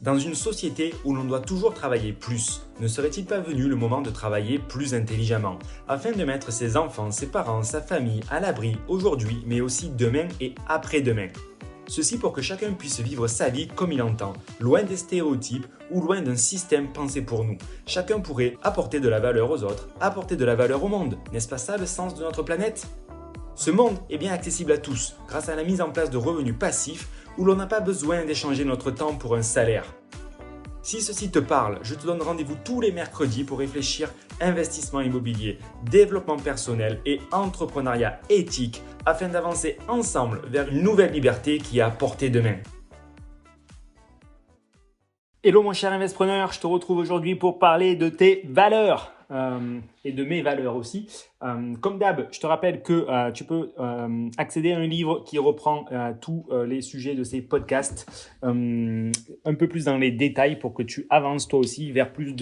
Dans une société où l'on doit toujours travailler plus, ne serait-il pas venu le moment de travailler plus intelligemment, afin de mettre ses enfants, ses parents, sa famille à l'abri aujourd'hui, mais aussi demain et après-demain? Ceci pour que chacun puisse vivre sa vie comme il entend, loin des stéréotypes ou loin d'un système pensé pour nous. Chacun pourrait apporter de la valeur aux autres, apporter de la valeur au monde. N'est-ce pas ça le sens de notre planète? Ce monde est bien accessible à tous grâce à la mise en place de revenus passifs où l'on n'a pas besoin d'échanger notre temps pour un salaire. Si ceci te parle, je te donne rendez-vous tous les mercredis pour réfléchir investissement immobilier, développement personnel et entrepreneuriat éthique afin d'avancer ensemble vers une nouvelle liberté qui est à portée de main. Hello mon cher investisseur, je te retrouve aujourd'hui pour parler de tes valeurs et de mes valeurs aussi. Comme d'hab, je te rappelle que tu peux accéder à un livre qui reprend tous les sujets de ces podcasts un peu plus dans les détails pour que tu avances toi aussi vers plus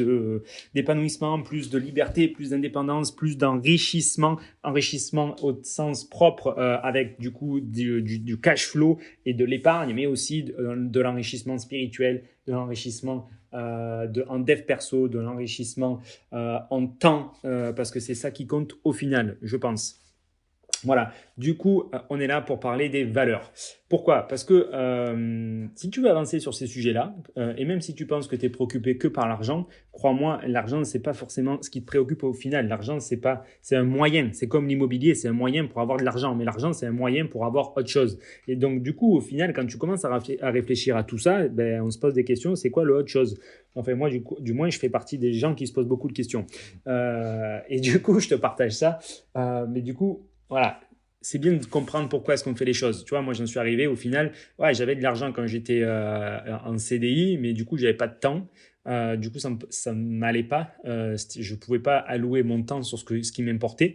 d'épanouissement, plus de liberté, plus d'indépendance, plus d'enrichissement, enrichissement au sens propre avec du coup du cash flow et de l'épargne, mais aussi de l'enrichissement spirituel, de l'enrichissement en dev perso, de l'enrichissement en temps, parce que c'est ça qui compte au final, je pense. Voilà, du coup, on est là pour parler des valeurs. Pourquoi? Parce que si tu veux avancer sur ces sujets-là, et même si tu penses que tu es préoccupé que par l'argent, crois-moi, l'argent, c'est pas forcément ce qui te préoccupe au final. L'argent, c'est un moyen. C'est comme l'immobilier, c'est un moyen pour avoir de l'argent. Mais l'argent, c'est un moyen pour avoir autre chose. Et donc, du coup, au final, quand tu commences à réfléchir à tout ça, ben, on se pose des questions. C'est quoi le autre chose? Enfin, moi, du moins, je fais partie des gens qui se posent beaucoup de questions. Et du coup, je te partage ça. Mais du coup, voilà, c'est bien de comprendre pourquoi est-ce qu'on fait les choses. Tu vois, moi, j'en suis arrivé au final. Ouais, j'avais de l'argent quand j'étais en CDI, mais du coup, j'avais pas de temps. Du coup, ça m'allait pas. Je pouvais pas allouer mon temps sur ce qui m'importait.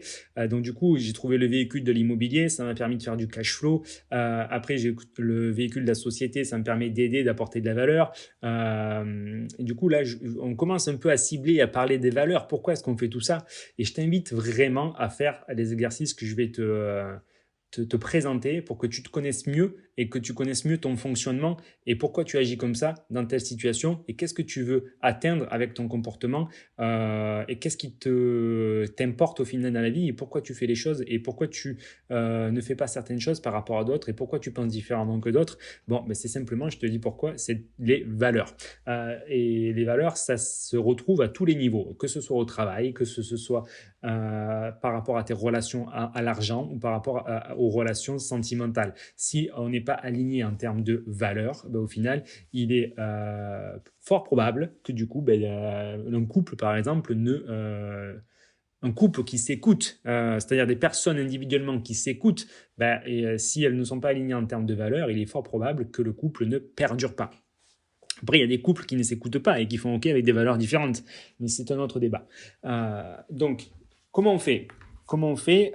Donc, du coup, j'ai trouvé le véhicule de l'immobilier. Ça m'a permis de faire du cash flow. Après, j'ai le véhicule de la société. Ça me permet d'aider, d'apporter de la valeur. Et du coup, là, on commence un peu à cibler et à parler des valeurs. Pourquoi est-ce qu'on fait tout ça? Et je t'invite vraiment à faire les exercices que je vais te présenter pour que tu te connaisses mieux et que tu connaisses mieux ton fonctionnement et pourquoi tu agis comme ça dans telle situation et qu'est-ce que tu veux atteindre avec ton comportement et qu'est-ce qui t'importe au final dans la vie et pourquoi tu fais les choses et pourquoi tu ne fais pas certaines choses par rapport à d'autres et pourquoi tu penses différemment que d'autres. Bon, ben c'est simplement, je te dis pourquoi, c'est les valeurs. Et les valeurs, ça se retrouve à tous les niveaux, que ce soit au travail, que ce soit par rapport à tes relations à l'argent ou par rapport aux relations sentimentales. Si on n'est pas aligné en termes de valeurs, ben, au final, il est fort probable que du coup, ben, un couple, par exemple, un couple qui s'écoute, c'est-à-dire des personnes individuellement qui s'écoutent, ben, et si elles ne sont pas alignées en termes de valeurs, il est fort probable que le couple ne perdure pas. Après, il y a des couples qui ne s'écoutent pas et qui font OK avec des valeurs différentes, mais c'est un autre débat. Donc, comment on fait?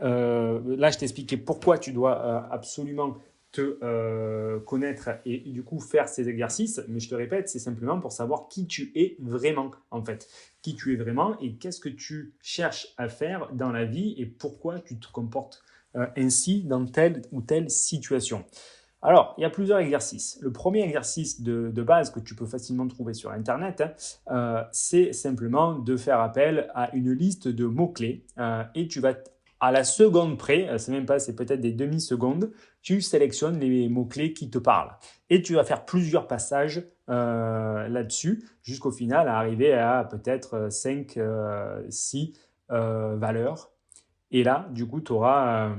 Là, je t'expliquais pourquoi tu dois absolument te connaître et du coup faire ces exercices. Mais je te répète, c'est simplement pour savoir qui tu es vraiment, en fait. Qui tu es vraiment et qu'est-ce que tu cherches à faire dans la vie et pourquoi tu te comportes ainsi dans telle ou telle situation. Alors, il y a plusieurs exercices. Le premier exercice de base que tu peux facilement trouver sur Internet, c'est simplement de faire appel à une liste de mots-clés et tu vas, à la seconde près, c'est peut-être des demi-secondes, tu sélectionnes les mots-clés qui te parlent. Et tu vas faire plusieurs passages là-dessus jusqu'au final à arriver à peut-être 5, 6 valeurs. Et là, du coup, tu auras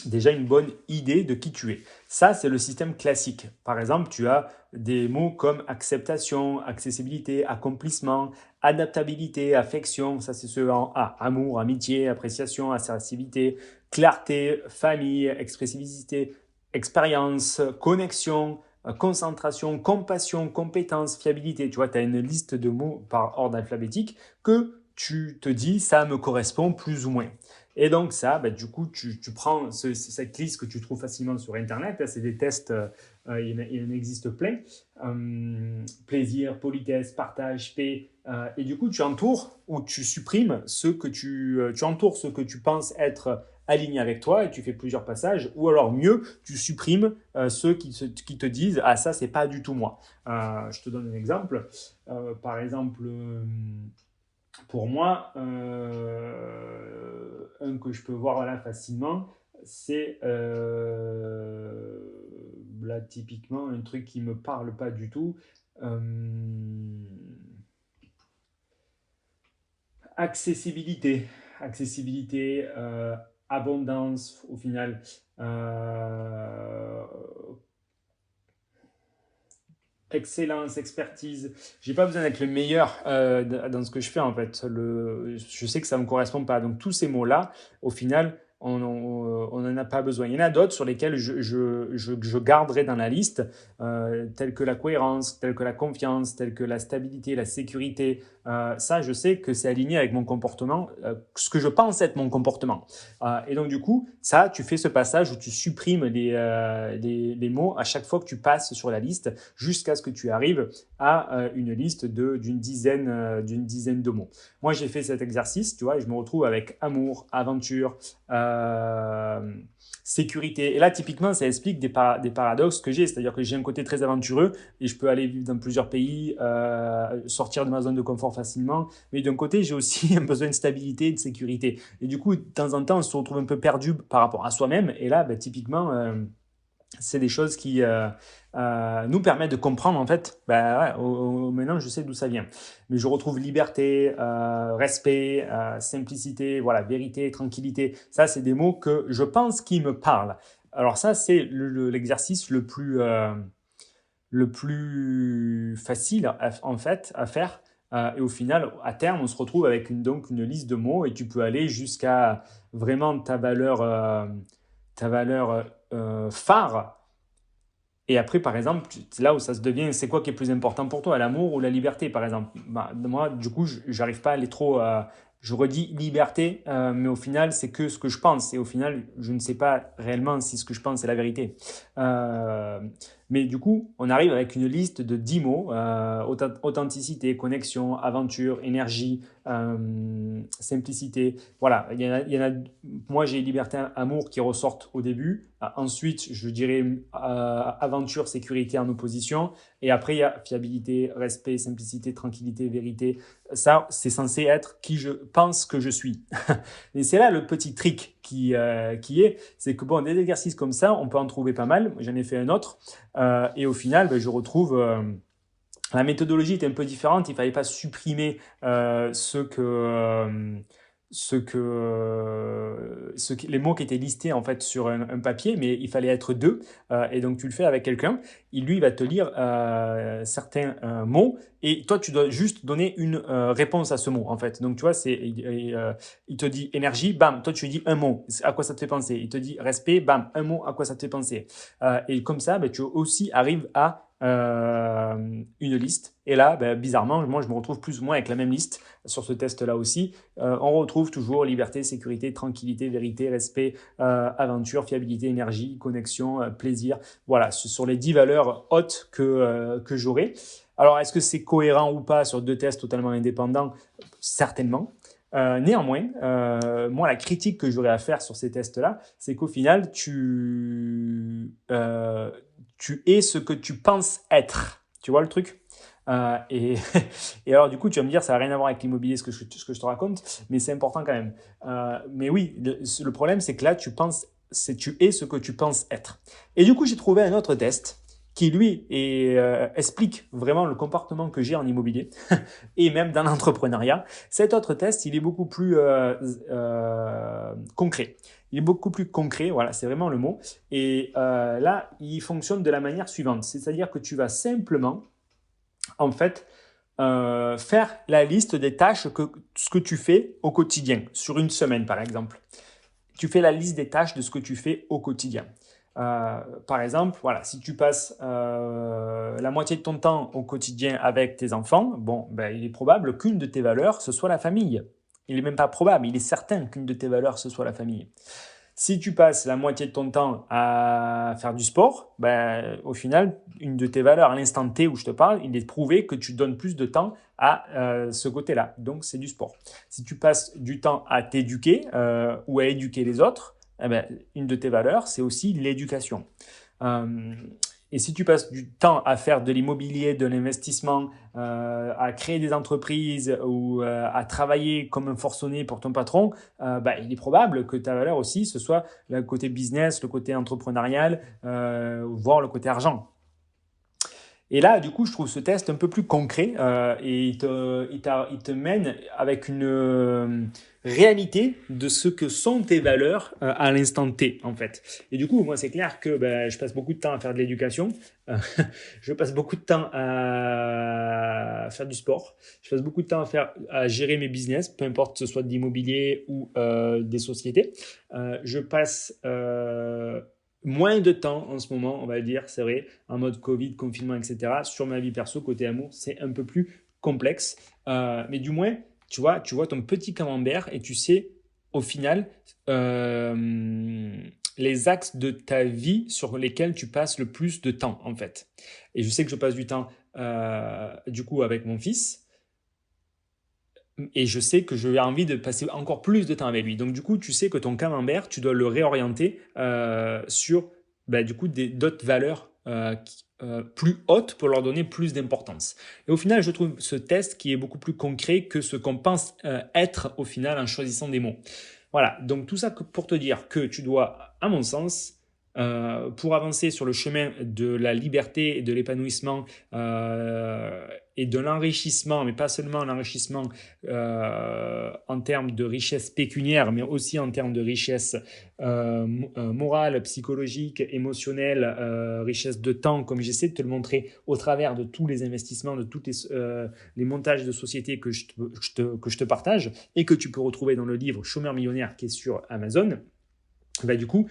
déjà une bonne idée de qui tu es. Ça, c'est le système classique. Par exemple, tu as des mots comme acceptation, accessibilité, accomplissement, adaptabilité, affection. Ça, c'est ceux en A. Amour, amitié, appréciation, assertivité, clarté, famille, expressivité, expérience, connexion, concentration, compassion, compétence, fiabilité. Tu vois, tu as une liste de mots par ordre alphabétique que tu te dis, ça me correspond plus ou moins. Et donc ça, bah, du coup, tu prends cette liste que tu trouves facilement sur Internet. C'est des tests, il en existe plein. Plaisir, politesse, partage, paix. Et du coup, tu entoures ou tu supprimes tu entoures ce que tu penses être alignés avec toi et tu fais plusieurs passages. Ou alors mieux, tu supprimes ceux qui te disent « Ah, ça, c'est pas du tout moi ». Je te donne un exemple. Par exemple, pour moi, un que je peux voir là facilement, c'est là typiquement un truc qui me parle pas du tout. Euh, accessibilité, accessibilité, abondance au final. Euh, excellence, expertise. J'ai pas besoin d'être le meilleur dans ce que je fais en fait. Je sais que ça me correspond pas. Donc tous ces mots-là, au final, on n'en a pas besoin. Il y en a d'autres sur lesquels je garderai dans la liste, tels que la cohérence, tels que la confiance, tels que la stabilité, la sécurité. Ça, je sais que c'est aligné avec mon comportement, ce que je pense être mon comportement. Et donc du coup, ça, tu fais ce passage où tu supprimes les mots à chaque fois que tu passes sur la liste, jusqu'à ce que tu arrives à une liste d'une dizaine de mots. Moi, j'ai fait cet exercice, tu vois, et je me retrouve avec amour, aventure, sécurité. Et là, typiquement, ça explique des paradoxes que j'ai, c'est-à-dire que j'ai un côté très aventureux et je peux aller vivre dans plusieurs pays, sortir de ma zone de confort facilement, mais d'un côté, j'ai aussi un besoin de stabilité et de sécurité. Et du coup, de temps en temps, on se retrouve un peu perdu par rapport à soi-même, et là, typiquement, c'est des choses qui nous permettent de comprendre en fait, maintenant je sais d'où ça vient. Mais je retrouve liberté, respect, simplicité, voilà, vérité, tranquillité. Ça, c'est des mots que je pense qui me parlent. Alors ça, c'est l'exercice le plus facile en fait à faire. Et au final, à terme, on se retrouve avec donc une liste de mots et tu peux aller jusqu'à vraiment ta valeur phare. Et après, par exemple, c'est là où ça se devient, c'est quoi qui est plus important pour toi, l'amour ou la liberté, par exemple? Moi, du coup, j'arrive pas à aller trop. Je redis liberté, mais au final, c'est que ce que je pense. Et au final, je ne sais pas réellement si ce que je pense est la vérité. Euh, mais du coup, on arrive avec une liste de 10 mots, authenticité, connexion, aventure, énergie, simplicité. Voilà, moi j'ai liberté, amour qui ressortent au début. Ensuite, je dirais aventure, sécurité en opposition. Et après, il y a fiabilité, respect, simplicité, tranquillité, vérité. Ça, c'est censé être qui je pense que je suis. Et c'est là le petit trick c'est que bon, des exercices comme ça, on peut en trouver pas mal. J'en ai fait un autre. Et au final, je retrouve la méthodologie était un peu différente. Il fallait pas supprimer les mots qui étaient listés en fait sur un papier, mais il fallait être deux. Et donc tu le fais avec quelqu'un. Il va te lire certains mots et toi tu dois juste donner une réponse à ce mot en fait. Donc tu vois, il te dit énergie, bam, toi tu lui dis un mot. À quoi ça te fait penser? Il te dit respect, bam, un mot. À quoi ça te fait penser? Et comme ça, tu aussi arrives à une liste. Et là, bizarrement, moi, je me retrouve plus ou moins avec la même liste sur ce test-là aussi. On retrouve toujours liberté, sécurité, tranquillité, vérité, respect, aventure, fiabilité, énergie, connexion, plaisir. Voilà, ce sont les 10 valeurs hautes que j'aurai. Alors, est-ce que c'est cohérent ou pas sur deux tests totalement indépendants? Certainement. Néanmoins, moi, la critique que j'aurais à faire sur ces tests-là, c'est qu'au final, tu es ce que tu penses être. Tu vois le truc? Et, et alors, du coup, tu vas me dire, ça n'a rien à voir avec l'immobilier, ce que je te raconte, mais c'est important quand même. Mais oui, le problème, c'est que là, tu es ce que tu penses être. Et du coup, j'ai trouvé un autre test qui, lui, explique vraiment le comportement que j'ai en immobilier et même dans l'entrepreneuriat. Cet autre test, il est beaucoup plus concret. Il est beaucoup plus concret, voilà, c'est vraiment le mot. Et là, il fonctionne de la manière suivante. C'est-à-dire que tu vas simplement, en fait, faire la liste des tâches ce que tu fais au quotidien, sur une semaine par exemple. Tu fais la liste des tâches de ce que tu fais au quotidien. Par exemple, voilà, si tu passes la moitié de ton temps au quotidien avec tes enfants, bon, il est probable qu'une de tes valeurs, ce soit la famille. Il n'est même pas probable, il est certain qu'une de tes valeurs, ce soit la famille. Si tu passes la moitié de ton temps à faire du sport, au final, une de tes valeurs à l'instant T où je te parle, il est prouvé que tu donnes plus de temps à ce côté-là. Donc, c'est du sport. Si tu passes du temps à t'éduquer ou à éduquer les autres, eh ben, une de tes valeurs, c'est aussi l'éducation. Et si tu passes du temps à faire de l'immobilier, de l'investissement, à créer des entreprises ou à travailler comme un forcené pour ton patron, il est probable que ta valeur aussi, ce soit le côté business, le côté entrepreneurial, voire le côté argent. Et là, du coup, je trouve ce test un peu plus concret et il te mène avec une réalité de ce que sont tes valeurs à l'instant T, en fait. Et du coup, moi, c'est clair que je passe beaucoup de temps à faire de l'éducation. Euh, je passe beaucoup de temps à faire du sport. Je passe beaucoup de temps à gérer mes business, peu importe que ce soit de l'immobilier ou des sociétés. Je passe moins de temps en ce moment, on va dire, c'est vrai, en mode Covid, confinement, etc. Sur ma vie perso, côté amour, c'est un peu plus complexe. Mais du moins, tu vois ton petit camembert et tu sais, au final, les axes de ta vie sur lesquels tu passes le plus de temps, en fait. Et je sais que je passe du temps, du coup, avec mon fils. Et je sais que j'ai envie de passer encore plus de temps avec lui. Donc, du coup, tu sais que ton camembert, tu dois le réorienter sur du coup, d'autres valeurs plus hautes pour leur donner plus d'importance. Et au final, je trouve ce test qui est beaucoup plus concret que ce qu'on pense être au final en choisissant des mots. Voilà, donc tout ça pour te dire que tu dois, à mon sens, pour avancer sur le chemin de la liberté et de l'épanouissement et de l'enrichissement, mais pas seulement l'enrichissement en termes de richesse pécuniaire, mais aussi en termes de richesse morale, psychologique, émotionnelle, richesse de temps, comme j'essaie de te le montrer au travers de tous les investissements, de tous les montages de sociétés que je te partage et que tu peux retrouver dans le livre Chômeur millionnaire qui est sur Amazon. Du coup,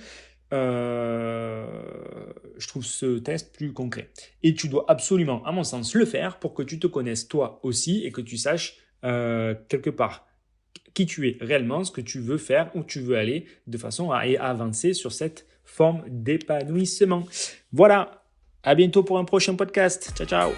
je trouve ce test plus concret. Et tu dois absolument, à mon sens, le faire pour que tu te connaisses toi aussi et que tu saches quelque part qui tu es réellement, ce que tu veux faire, où tu veux aller, de façon à avancer sur cette forme d'épanouissement. Voilà, à bientôt pour un prochain podcast. Ciao, ciao.